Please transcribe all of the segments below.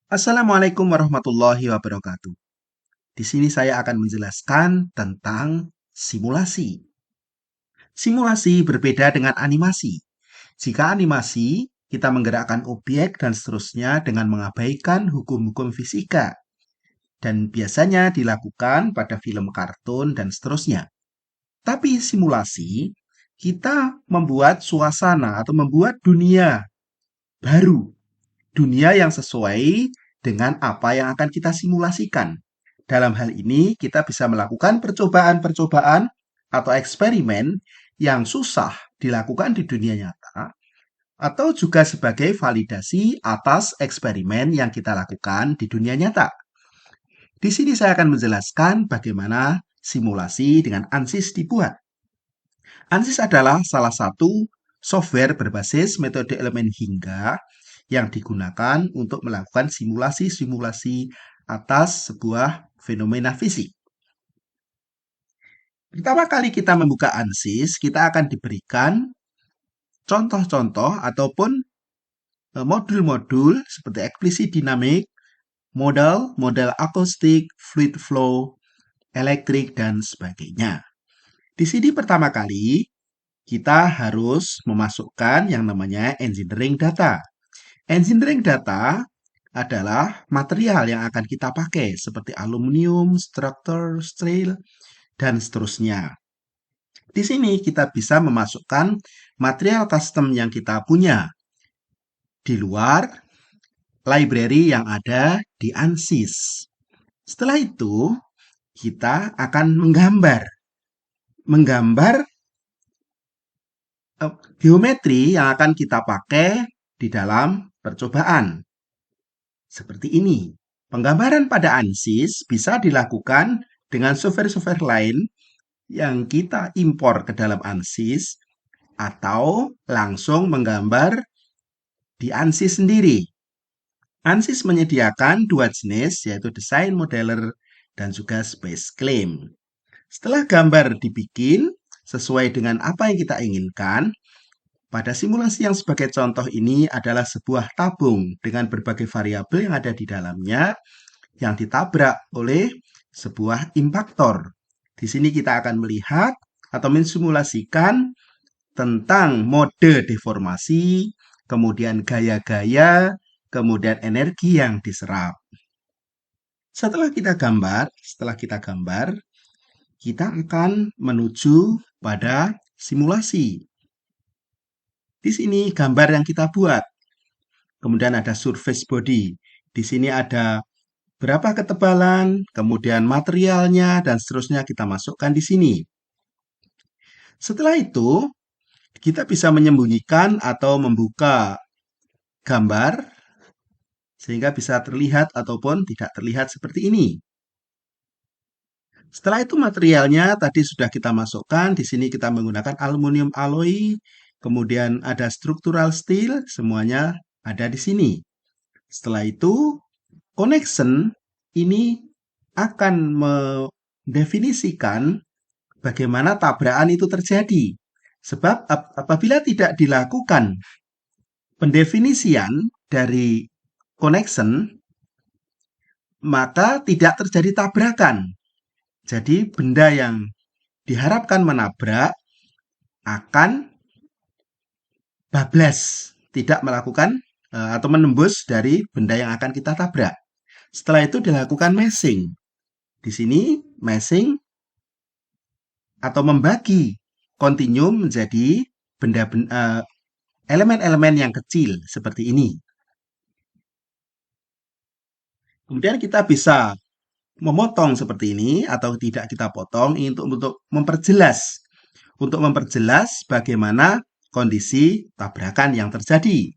Assalamualaikum warahmatullahi wabarakatuh. Di sini saya akan menjelaskan tentang simulasi. Simulasi berbeda dengan animasi. Jika animasi, kita menggerakkan objek dan seterusnya dengan mengabaikan hukum-hukum fisika. Dan biasanya dilakukan pada film kartun dan seterusnya. Tapi simulasi, kita membuat suasana atau membuat dunia baru. Dunia yang sesuai dengan apa yang akan kita simulasikan. Dalam hal ini, kita bisa melakukan percobaan-percobaan atau eksperimen yang susah dilakukan di dunia nyata, atau juga sebagai validasi atas eksperimen yang kita lakukan di dunia nyata. Di sini saya akan menjelaskan bagaimana simulasi dengan ANSYS dibuat. ANSYS adalah salah satu software berbasis metode elemen hingga yang digunakan untuk melakukan simulasi-simulasi atas sebuah fenomena fisik. Pertama kali kita membuka ANSYS, kita akan diberikan contoh-contoh ataupun modul-modul seperti eksplisit dinamik, model akustik, fluid flow, elektrik, dan sebagainya. Di sini pertama kali kita harus memasukkan yang namanya engineering data. Engineering data adalah material yang akan kita pakai seperti aluminium, struktur, steel, dan seterusnya. Di sini kita bisa memasukkan material custom yang kita punya di luar library yang ada di ANSYS. Setelah itu, kita akan menggambar geometri yang akan kita pakai di dalam percobaan. Seperti ini. Penggambaran pada ANSYS bisa dilakukan dengan software-software lain yang kita impor ke dalam ANSYS atau langsung menggambar di ANSYS sendiri. ANSYS menyediakan dua jenis, yaitu Design Modeler dan juga Space Claim. Setelah gambar dibikin sesuai dengan apa yang kita inginkan, pada simulasi yang sebagai contoh ini adalah sebuah tabung dengan berbagai variabel yang ada di dalamnya yang ditabrak oleh sebuah impaktor. Di sini kita akan melihat atau mensimulasikan tentang mode deformasi, kemudian gaya-gaya, kemudian energi yang diserap. Setelah kita gambar, kita akan menuju pada simulasi. Di sini gambar yang kita buat. Kemudian ada surface body. Di sini ada berapa ketebalan, kemudian materialnya, dan seterusnya kita masukkan di sini. Setelah itu, kita bisa menyembunyikan atau membuka gambar sehingga bisa terlihat ataupun tidak terlihat seperti ini. Setelah itu materialnya tadi sudah kita masukkan, di sini kita menggunakan aluminium alloy, kemudian ada structural steel, semuanya ada di sini. Setelah itu, connection ini akan mendefinisikan bagaimana tabrakan itu terjadi. Sebab apabila tidak dilakukan pendefinisian dari connection, maka tidak terjadi tabrakan. Jadi benda yang diharapkan menabrak akan bablas, tidak melakukan atau menembus dari benda yang akan kita tabrak. Setelah itu dilakukan meshing. Di sini meshing atau membagi kontinum menjadi elemen-elemen yang kecil seperti ini. Kemudian kita bisa memotong seperti ini atau tidak kita potong ini untuk memperjelas bagaimana kondisi tabrakan yang terjadi.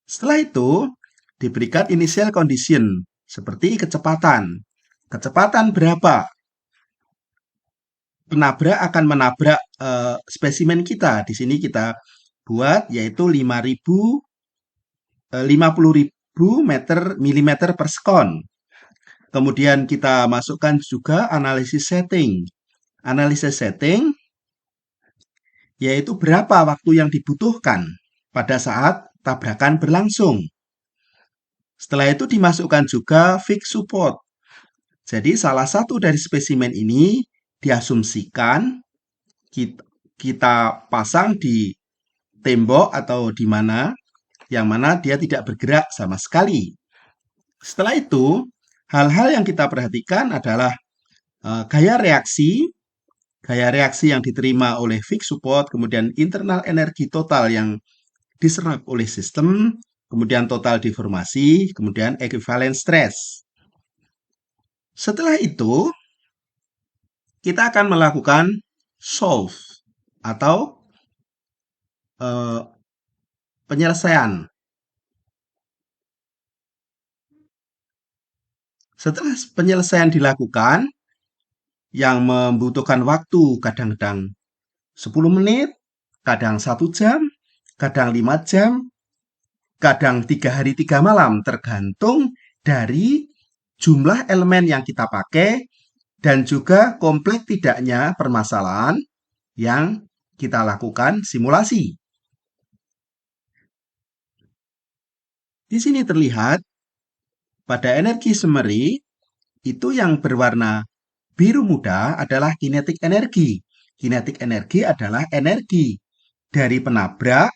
Setelah itu diberikan initial condition seperti kecepatan. Kecepatan berapa? Penabrak akan menabrak spesimen kita. Di sini kita buat yaitu 50.000 milimeter per sekon. Kemudian kita masukkan juga analisis setting. Analisis setting yaitu berapa waktu yang dibutuhkan pada saat tabrakan berlangsung. Setelah itu dimasukkan juga fixed support. Jadi salah satu dari spesimen ini diasumsikan kita pasang di tembok atau di mana yang mana dia tidak bergerak sama sekali. Setelah itu, hal-hal yang kita perhatikan adalah gaya reaksi yang diterima oleh fixed support, kemudian internal energi total yang diserap oleh sistem, kemudian total deformasi, kemudian equivalent stress. Setelah itu, kita akan melakukan solve atau penyelesaian. Setelah penyelesaian dilakukan, yang membutuhkan waktu kadang-kadang 10 menit, kadang 1 jam, kadang 5 jam, kadang 3 hari 3 malam, tergantung dari jumlah elemen yang kita pakai dan juga kompleks tidaknya permasalahan yang kita lakukan simulasi. Di sini terlihat pada energi summary itu yang berwarna biru muda adalah kinetik energi. Kinetik energi adalah energi dari penabrak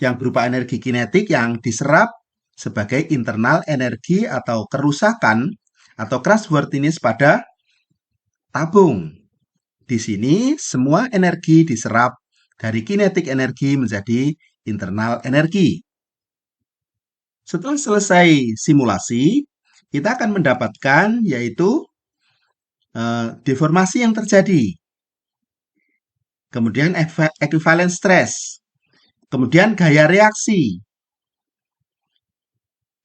yang berupa energi kinetik yang diserap sebagai internal energi atau kerusakan atau crashworthiness pada tabung. Di sini semua energi diserap dari kinetik energi menjadi internal energi. Setelah selesai simulasi, kita akan mendapatkan yaitu deformasi yang terjadi. Kemudian equivalent stress. Kemudian gaya reaksi.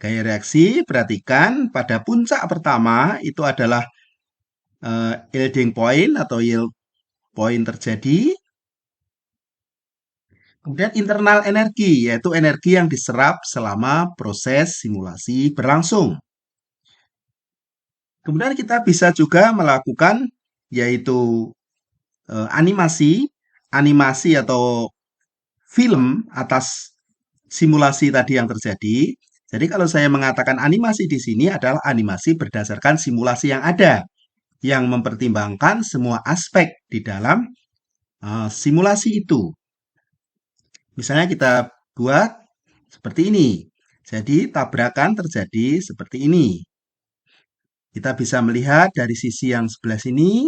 Gaya reaksi, perhatikan pada puncak pertama itu adalah yielding point atau yield point terjadi. Kemudian internal energi, yaitu energi yang diserap selama proses simulasi berlangsung. Kemudian kita bisa juga melakukan yaitu animasi atau film atas simulasi tadi yang terjadi. Jadi kalau saya mengatakan animasi di sini adalah animasi berdasarkan simulasi yang ada, yang mempertimbangkan semua aspek di dalam simulasi itu. Misalnya kita buat seperti ini. Jadi tabrakan terjadi seperti ini. Kita bisa melihat dari sisi yang sebelah sini,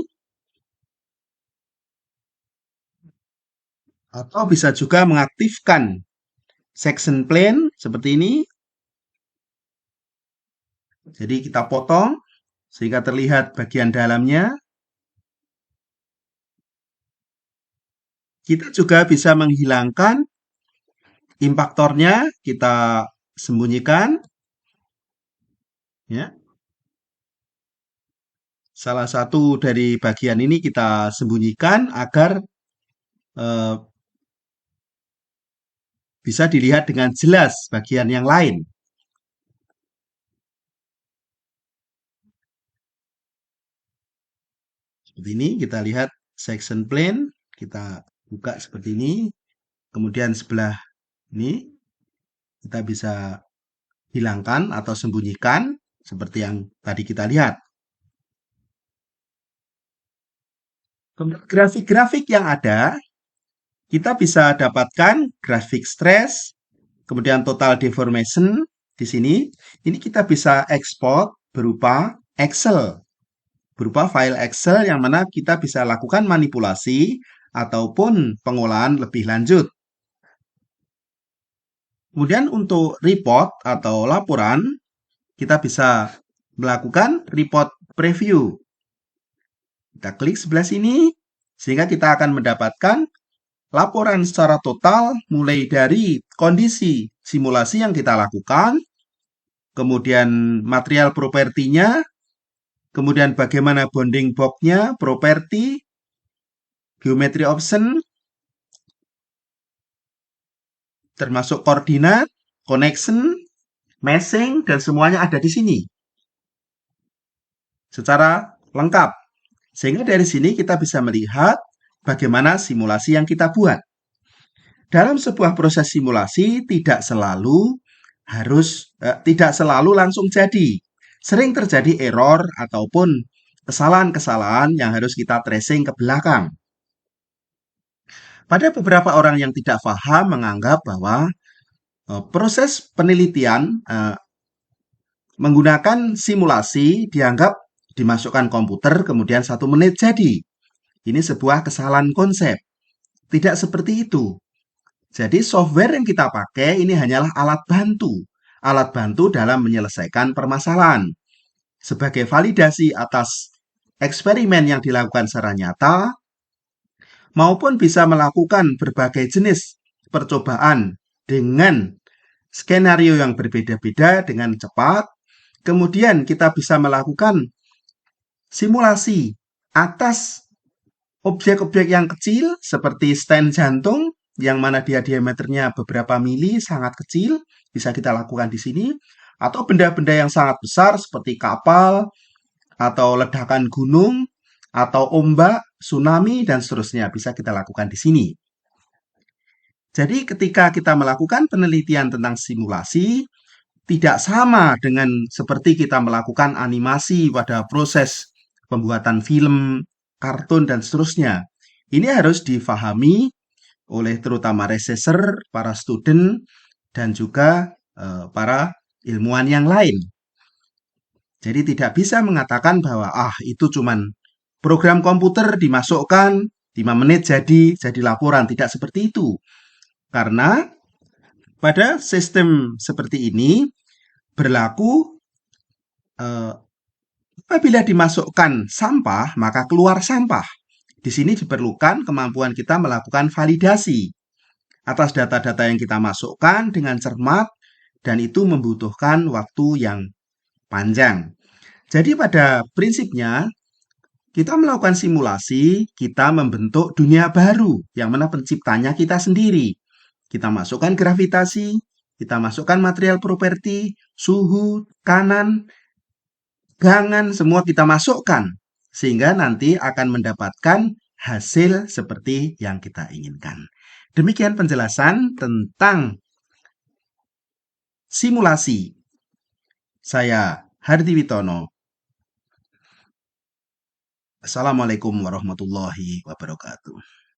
atau bisa juga mengaktifkan section plane seperti ini. Jadi kita potong sehingga terlihat bagian dalamnya. Kita juga bisa menghilangkan impaktornya, kita sembunyikan. Ya. Salah satu dari bagian ini kita sembunyikan agar bisa dilihat dengan jelas bagian yang lain. Seperti ini kita lihat section plane, kita buka seperti ini. Kemudian sebelah ini kita bisa hilangkan atau sembunyikan seperti yang tadi kita lihat. Kemudian grafik-grafik yang ada, kita bisa dapatkan grafik stress, kemudian total deformation di sini. Ini kita bisa ekspor berupa Excel, berupa file Excel yang mana kita bisa lakukan manipulasi ataupun pengolahan lebih lanjut. Kemudian untuk report atau laporan, kita bisa melakukan report preview. Kita klik sebelah sini, sehingga kita akan mendapatkan laporan secara total mulai dari kondisi simulasi yang kita lakukan, kemudian material propertinya, kemudian bagaimana bounding box-nya, properti, geometry option, termasuk koordinat, connection, meshing, dan semuanya ada di sini secara lengkap. Sehingga dari sini kita bisa melihat bagaimana simulasi yang kita buat. Dalam sebuah proses simulasi tidak selalu tidak selalu langsung jadi. Sering terjadi error ataupun kesalahan-kesalahan yang harus kita tracing ke belakang. Pada beberapa orang yang tidak paham menganggap bahwa proses penelitian menggunakan simulasi dianggap dimasukkan komputer kemudian 1 menit jadi. Ini sebuah kesalahan konsep. Tidak seperti itu. Jadi software yang kita pakai ini hanyalah alat bantu. Alat bantu dalam menyelesaikan permasalahan. Sebagai validasi atas eksperimen yang dilakukan secara nyata, maupun bisa melakukan berbagai jenis percobaan dengan skenario yang berbeda-beda dengan cepat. Kemudian kita bisa melakukan simulasi atas objek-objek yang kecil seperti stent jantung yang mana dia diameternya beberapa mili, sangat kecil, bisa kita lakukan di sini. Atau benda-benda yang sangat besar seperti kapal, atau ledakan gunung, atau ombak, tsunami, dan seterusnya bisa kita lakukan di sini. Jadi ketika kita melakukan penelitian tentang simulasi, tidak sama dengan seperti kita melakukan animasi pada proses pembuatan film, kartun, dan seterusnya. Ini harus difahami oleh terutama researcher, para student, dan juga para ilmuwan yang lain. Jadi tidak bisa mengatakan bahwa itu cuman program komputer dimasukkan 5 menit jadi laporan. Tidak seperti itu. Karena pada sistem seperti ini berlaku apabila dimasukkan sampah, maka keluar sampah. Di sini diperlukan kemampuan kita melakukan validasi atas data-data yang kita masukkan dengan cermat, dan itu membutuhkan waktu yang panjang. Jadi pada prinsipnya, kita melakukan simulasi, kita membentuk dunia baru, yang mana penciptanya kita sendiri. Kita masukkan gravitasi, kita masukkan material properti, suhu, kanan, gangan, semua kita masukkan. Sehingga nanti akan mendapatkan hasil seperti yang kita inginkan. Demikian penjelasan tentang simulasi. Saya Hardi Witono. Assalamualaikum warahmatullahi wabarakatuh.